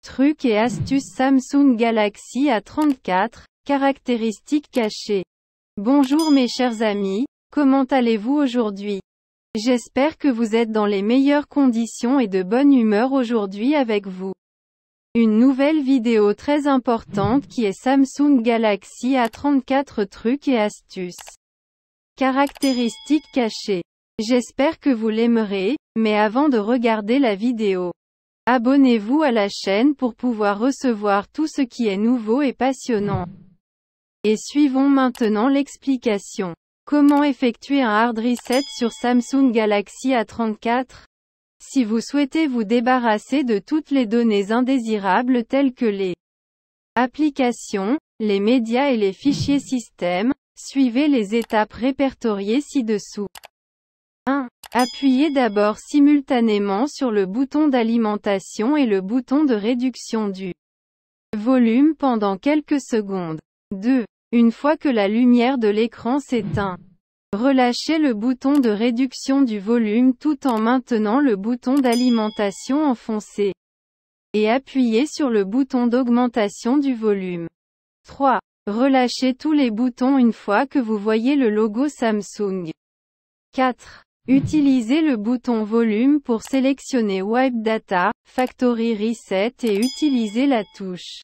Trucs et astuces Samsung Galaxy A34, caractéristiques cachées. Bonjour mes chers amis, comment allez-vous aujourd'hui? J'espère que vous êtes dans les meilleures conditions et de bonne humeur aujourd'hui avec vous. Une nouvelle vidéo très importante qui est Samsung Galaxy A34 trucs et astuces. Caractéristiques cachées. J'espère que vous l'aimerez, mais avant de regarder la vidéo, abonnez-vous à la chaîne pour pouvoir recevoir tout ce qui est nouveau et passionnant. Et suivons maintenant l'explication. Comment effectuer un hard reset sur Samsung Galaxy A34? Si vous souhaitez vous débarrasser de toutes les données indésirables telles que les applications, les médias et les fichiers système, suivez les étapes répertoriées ci-dessous. 1. Appuyez d'abord simultanément sur le bouton d'alimentation et le bouton de réduction du volume pendant quelques secondes. 2. Une fois que la lumière de l'écran s'éteint, relâchez le bouton de réduction du volume tout en maintenant le bouton d'alimentation enfoncé. Et appuyez sur le bouton d'augmentation du volume. 3. Relâchez tous les boutons une fois que vous voyez le logo Samsung. 4. Utilisez le bouton volume pour sélectionner Wipe Data, Factory Reset et utilisez la touche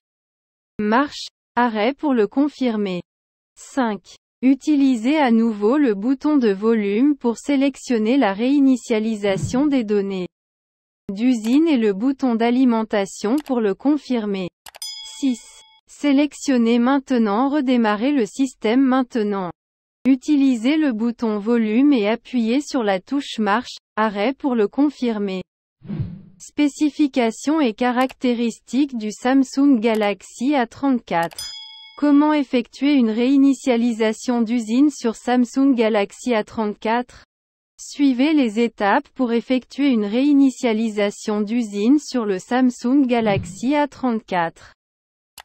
marche, arrêt pour le confirmer. 5. Utilisez à nouveau le bouton de volume pour sélectionner la réinitialisation des données d'usine et le bouton d'alimentation pour le confirmer. 6. Sélectionnez maintenant Redémarrer le système maintenant. Utilisez le bouton volume et appuyez sur la touche marche, arrêt pour le confirmer. Spécifications et caractéristiques du Samsung Galaxy A34. Comment effectuer une réinitialisation d'usine sur Samsung Galaxy A34? Suivez les étapes pour effectuer une réinitialisation d'usine sur le Samsung Galaxy A34.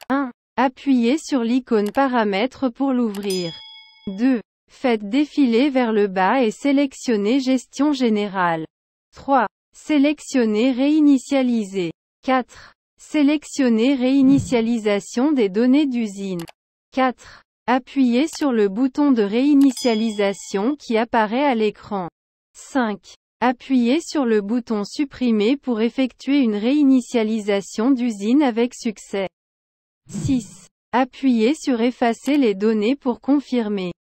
1. Appuyez sur l'icône paramètres pour l'ouvrir. 2. Faites défiler vers le bas et sélectionnez Gestion générale. 3. Sélectionnez Réinitialiser. 4. Sélectionnez Réinitialisation des données d'usine. 4. Appuyez sur le bouton de réinitialisation qui apparaît à l'écran. 5. Appuyez sur le bouton Supprimer pour effectuer une réinitialisation d'usine avec succès. 6. Appuyez sur Effacer les données pour confirmer.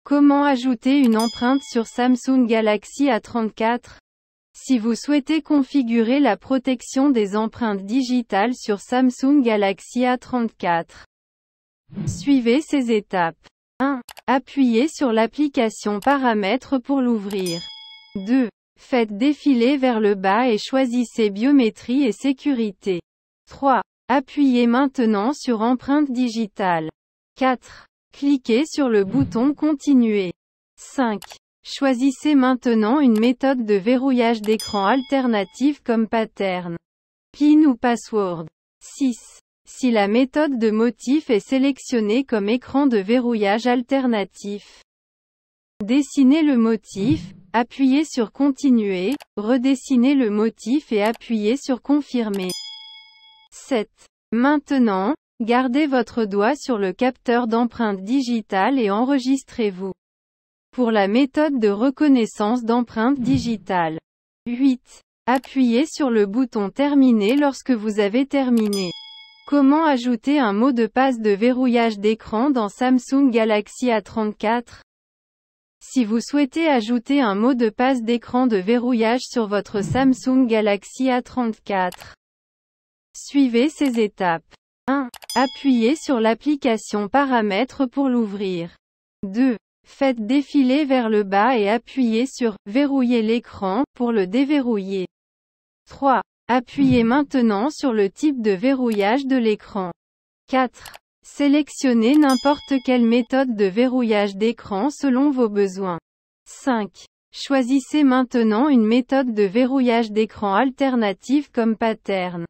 Comment ajouter une empreinte sur Samsung Galaxy A34? Si vous souhaitez configurer la protection des empreintes digitales sur Samsung Galaxy A34, suivez ces étapes. 1. Appuyez sur l'application Paramètres pour l'ouvrir. 2. Faites défiler vers le bas et choisissez Biométrie et sécurité. 3. Appuyez maintenant sur Empreinte digitale. 4. Cliquez sur le bouton Continuer. 5. Choisissez maintenant une méthode de verrouillage d'écran alternative comme pattern, PIN ou password. 6. Si la méthode de motif est sélectionnée comme écran de verrouillage alternatif, dessinez le motif, appuyez sur Continuer, redessinez le motif et appuyez sur Confirmer. 7. Maintenant, gardez votre doigt sur le capteur d'empreinte digitale et enregistrez-vous pour la méthode de reconnaissance d'empreinte digitale. 8. Appuyez sur le bouton Terminer lorsque vous avez terminé. Comment ajouter un mot de passe de verrouillage d'écran dans Samsung Galaxy A34? Si vous souhaitez ajouter un mot de passe d'écran de verrouillage sur votre Samsung Galaxy A34, suivez ces étapes. 1. Appuyez sur l'application Paramètres pour l'ouvrir. 2. Faites défiler vers le bas et appuyez sur « Verrouiller l'écran » pour le déverrouiller. 3. Appuyez maintenant sur le type de verrouillage de l'écran. 4. Sélectionnez n'importe quelle méthode de verrouillage d'écran selon vos besoins. 5. Choisissez maintenant une méthode de verrouillage d'écran alternative comme pattern,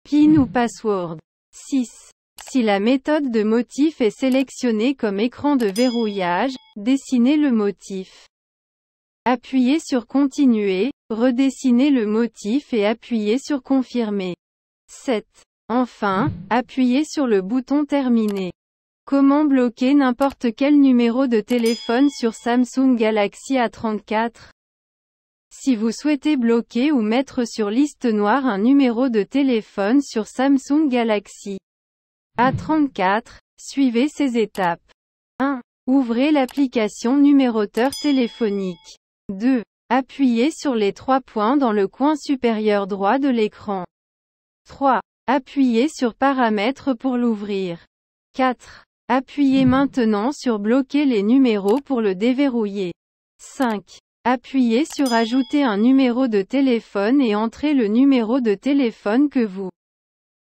PIN ou password. 6. Si la méthode de motif est sélectionnée comme écran de verrouillage, dessinez le motif. Appuyez sur Continuer, redessinez le motif et appuyez sur Confirmer. 7. Enfin, appuyez sur le bouton Terminer. Comment bloquer n'importe quel numéro de téléphone sur Samsung Galaxy A34? Si vous souhaitez bloquer ou mettre sur liste noire un numéro de téléphone sur Samsung Galaxy A34, suivez ces étapes. 1. Ouvrez l'application numéroteur téléphonique. 2. Appuyez sur les 3 points dans le coin supérieur droit de l'écran. 3. Appuyez sur Paramètres pour l'ouvrir. 4. Appuyez maintenant sur Bloquer les numéros pour le déverrouiller. 5. Appuyez sur Ajouter un numéro de téléphone et entrez le numéro de téléphone que vous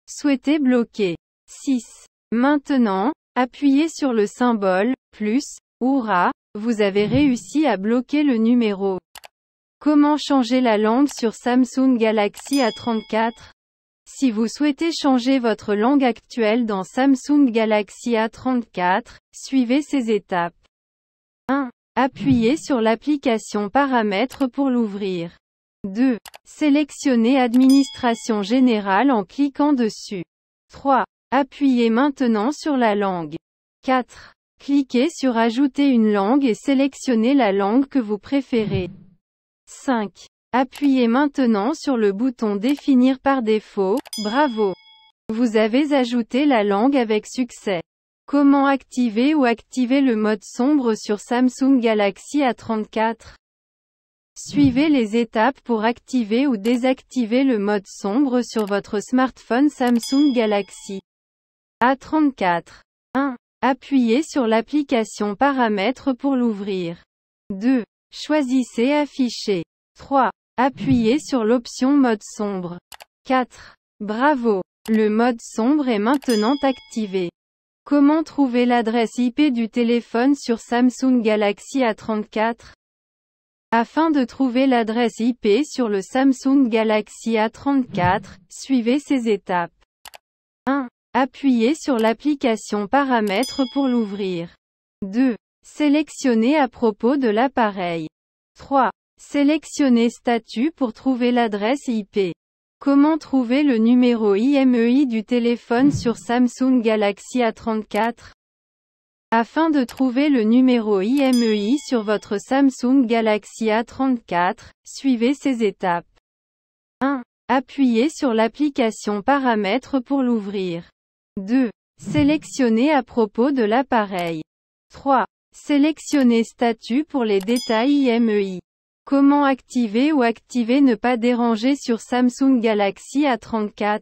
souhaitez bloquer. 6. Maintenant, appuyez sur le symbole plus. Hurrah, vous avez réussi à bloquer le numéro. Comment changer la langue sur Samsung Galaxy A34? Si vous souhaitez changer votre langue actuelle dans Samsung Galaxy A34, suivez ces étapes. 1. Appuyez sur l'application Paramètres pour l'ouvrir. 2. Sélectionnez Administration générale en cliquant dessus. 3. Appuyez maintenant sur la langue. 4. Cliquez sur Ajouter une langue et sélectionnez la langue que vous préférez. 5. Appuyez maintenant sur le bouton Définir par défaut. Bravo! Vous avez ajouté la langue avec succès. Comment activer ou activer le mode sombre sur Samsung Galaxy A34? Suivez les étapes pour activer ou désactiver le mode sombre sur votre smartphone Samsung Galaxy A34. 1. Appuyez sur l'application Paramètres pour l'ouvrir. 2. Choisissez Afficher. 3. Appuyez sur l'option Mode sombre. 4. Bravo! Le mode sombre est maintenant activé. Comment trouver l'adresse IP du téléphone sur Samsung Galaxy A34? Afin de trouver l'adresse IP sur le Samsung Galaxy A34, suivez ces étapes. 1. Appuyez sur l'application Paramètres pour l'ouvrir. 2. Sélectionnez à propos de l'appareil. 3. Sélectionnez Statut pour trouver l'adresse IP. Comment trouver le numéro IMEI du téléphone sur Samsung Galaxy A34? Afin de trouver le numéro IMEI sur votre Samsung Galaxy A34, suivez ces étapes. 1. Appuyez sur l'application Paramètres pour l'ouvrir. 2. Sélectionnez à propos de l'appareil. 3. Sélectionnez Statut pour les détails IMEI. Comment activer ou activer Ne pas déranger sur Samsung Galaxy A34?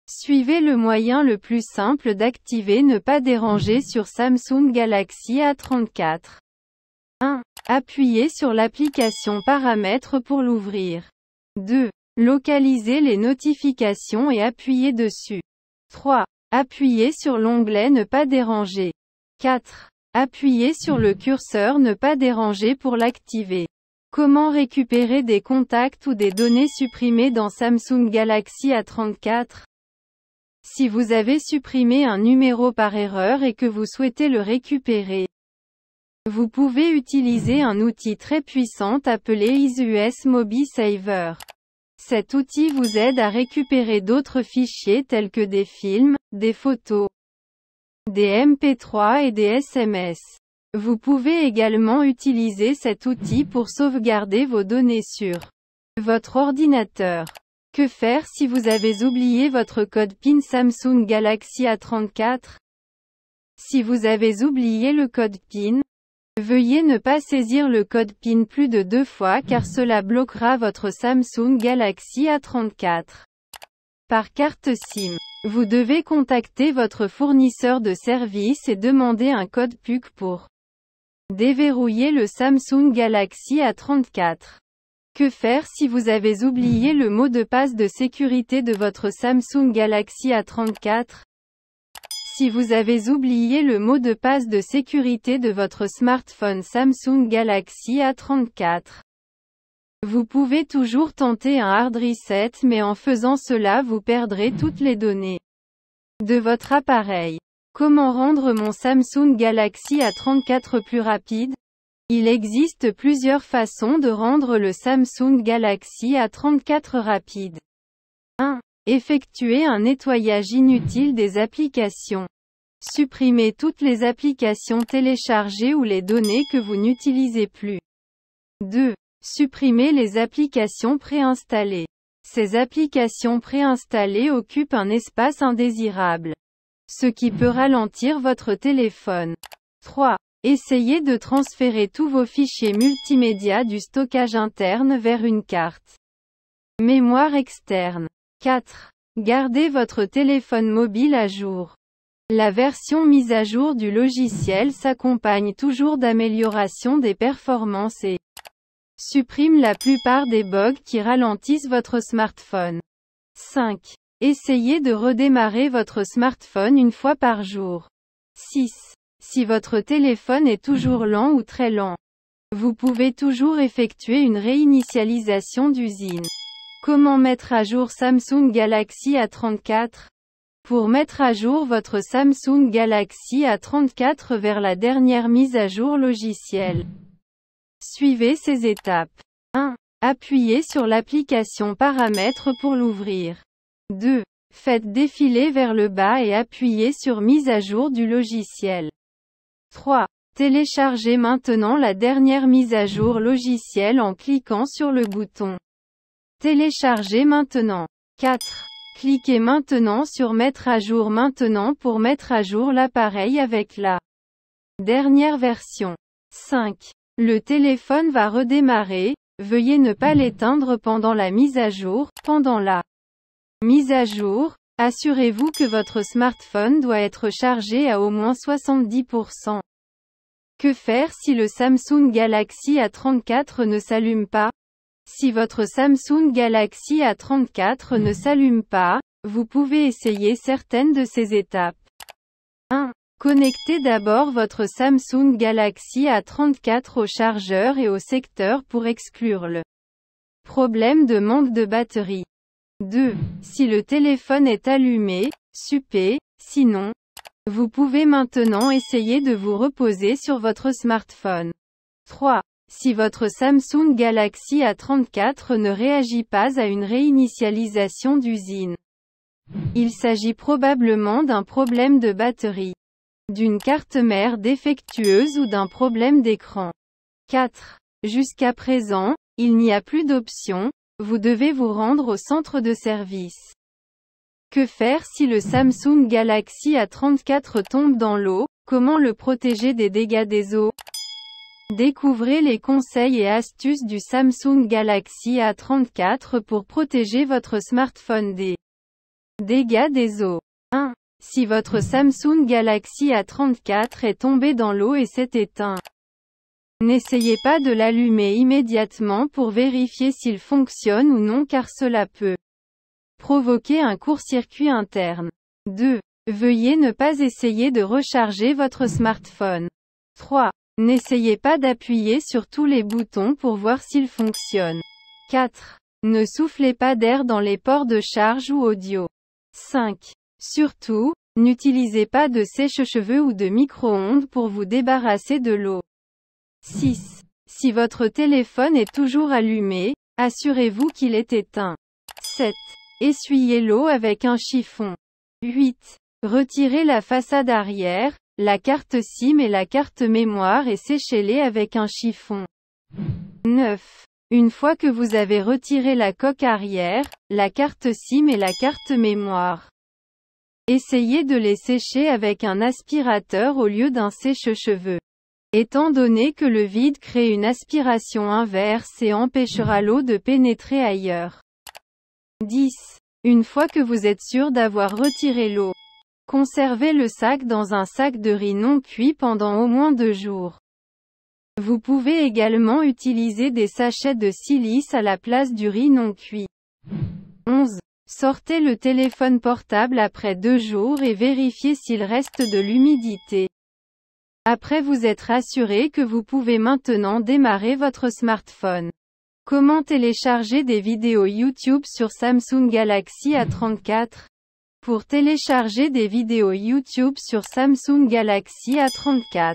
Suivez le moyen le plus simple d'activer Ne pas déranger sur Samsung Galaxy A34. 1. Appuyez sur l'application Paramètres pour l'ouvrir. 2. Localisez les notifications et appuyez dessus. 3. Appuyez sur l'onglet Ne pas déranger. 4. Appuyez sur le curseur Ne pas déranger pour l'activer. Comment récupérer des contacts ou des données supprimées dans Samsung Galaxy A34? Si vous avez supprimé un numéro par erreur et que vous souhaitez le récupérer, vous pouvez utiliser un outil très puissant appelé EasyUS Mobile Saver. Cet outil vous aide à récupérer d'autres fichiers tels que des films, des photos, des MP3 et des SMS. Vous pouvez également utiliser cet outil pour sauvegarder vos données sur votre ordinateur. Que faire si vous avez oublié votre code PIN Samsung Galaxy A34? Si vous avez oublié le code PIN, veuillez ne pas saisir le code PIN plus de 2 fois car cela bloquera votre Samsung Galaxy A34. Par carte SIM, vous devez contacter votre fournisseur de service et demander un code PUC pour déverrouiller le Samsung Galaxy A34. Que faire si vous avez oublié le mot de passe de sécurité de votre Samsung Galaxy A34? Si vous avez oublié le mot de passe de sécurité de votre smartphone Samsung Galaxy A34, vous pouvez toujours tenter un hard reset mais en faisant cela vous perdrez toutes les données de votre appareil. Comment rendre mon Samsung Galaxy A34 plus rapide? Il existe plusieurs façons de rendre le Samsung Galaxy A34 rapide. 1. Effectuez un nettoyage inutile des applications. Supprimez toutes les applications téléchargées ou les données que vous n'utilisez plus. 2. Supprimez les applications préinstallées. Ces applications préinstallées occupent un espace indésirable, ce qui peut ralentir votre téléphone. 3. Essayez de transférer tous vos fichiers multimédia du stockage interne vers une carte mémoire externe. 4. Gardez votre téléphone mobile à jour. La version mise à jour du logiciel s'accompagne toujours d'améliorations des performances et supprime la plupart des bugs qui ralentissent votre smartphone. 5. Essayez de redémarrer votre smartphone une fois par jour. 6. Si votre téléphone est toujours lent ou très lent, vous pouvez toujours effectuer une réinitialisation d'usine. Comment mettre à jour Samsung Galaxy A34? Pour mettre à jour votre Samsung Galaxy A34 vers la dernière mise à jour logicielle, suivez ces étapes. 1. Appuyez sur l'application Paramètres pour l'ouvrir. 2. Faites défiler vers le bas et appuyez sur Mise à jour du logiciel. 3. Téléchargez maintenant la dernière mise à jour logicielle en cliquant sur le bouton Télécharger maintenant. 4. Cliquez maintenant sur Mettre à jour maintenant pour mettre à jour l'appareil avec la dernière version. 5. Le téléphone va redémarrer, veuillez ne pas l'éteindre pendant la mise à jour. Pendant la mise à jour, assurez-vous que votre smartphone doit être chargé à au moins 70%. Que faire si le Samsung Galaxy A34 ne s'allume pas? Si votre Samsung Galaxy A34 ne s'allume pas, vous pouvez essayer certaines de ces étapes. 1. Connectez d'abord votre Samsung Galaxy A34 au chargeur et au secteur pour exclure le problème de manque de batterie. 2. Si le téléphone est allumé, super, sinon, vous pouvez maintenant essayer de vous reposer sur votre smartphone. 3. Si votre Samsung Galaxy A34 ne réagit pas à une réinitialisation d'usine, il s'agit probablement d'un problème de batterie, d'une carte mère défectueuse ou d'un problème d'écran. 4. Jusqu'à présent, il n'y a plus d'option, vous devez vous rendre au centre de service. Que faire si le Samsung Galaxy A34 tombe dans l'eau? Comment le protéger des dégâts des eaux? Découvrez les conseils et astuces du Samsung Galaxy A34 pour protéger votre smartphone des dégâts des eaux. 1. Si votre Samsung Galaxy A34 est tombé dans l'eau et s'est éteint, n'essayez pas de l'allumer immédiatement pour vérifier s'il fonctionne ou non car cela peut provoquer un court-circuit interne. 2. Veuillez ne pas essayer de recharger votre smartphone. 3. N'essayez pas d'appuyer sur tous les boutons pour voir s'ils fonctionnent. 4. Ne soufflez pas d'air dans les ports de charge ou audio. 5. Surtout, n'utilisez pas de sèche-cheveux ou de micro-ondes pour vous débarrasser de l'eau. 6. Si votre téléphone est toujours allumé, assurez-vous qu'il est éteint. 7. Essuyez l'eau avec un chiffon. 8. Retirez la façade arrière, la carte SIM et la carte mémoire et séchez-les avec un chiffon. 9. Une fois que vous avez retiré la coque arrière, la carte SIM et la carte mémoire, essayez de les sécher avec un aspirateur au lieu d'un sèche-cheveux. Étant donné que le vide crée une aspiration inverse et empêchera l'eau de pénétrer ailleurs. 10. Une fois que vous êtes sûr d'avoir retiré l'eau, conservez le sac dans un sac de riz non cuit pendant au moins 2 jours. Vous pouvez également utiliser des sachets de silice à la place du riz non cuit. 11. Sortez le téléphone portable après 2 jours et vérifiez s'il reste de l'humidité. Après vous être assuré que vous pouvez maintenant démarrer votre smartphone. Comment télécharger des vidéos YouTube sur Samsung Galaxy A34? Pour télécharger des vidéos YouTube sur Samsung Galaxy A34,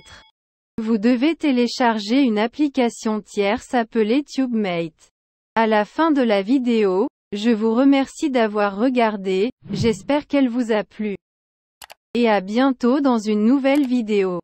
vous devez télécharger une application tierce appelée TubeMate. À la fin de la vidéo, Je vous remercie d'avoir regardé, j'espère qu'elle vous a plu. Et à bientôt dans une nouvelle vidéo.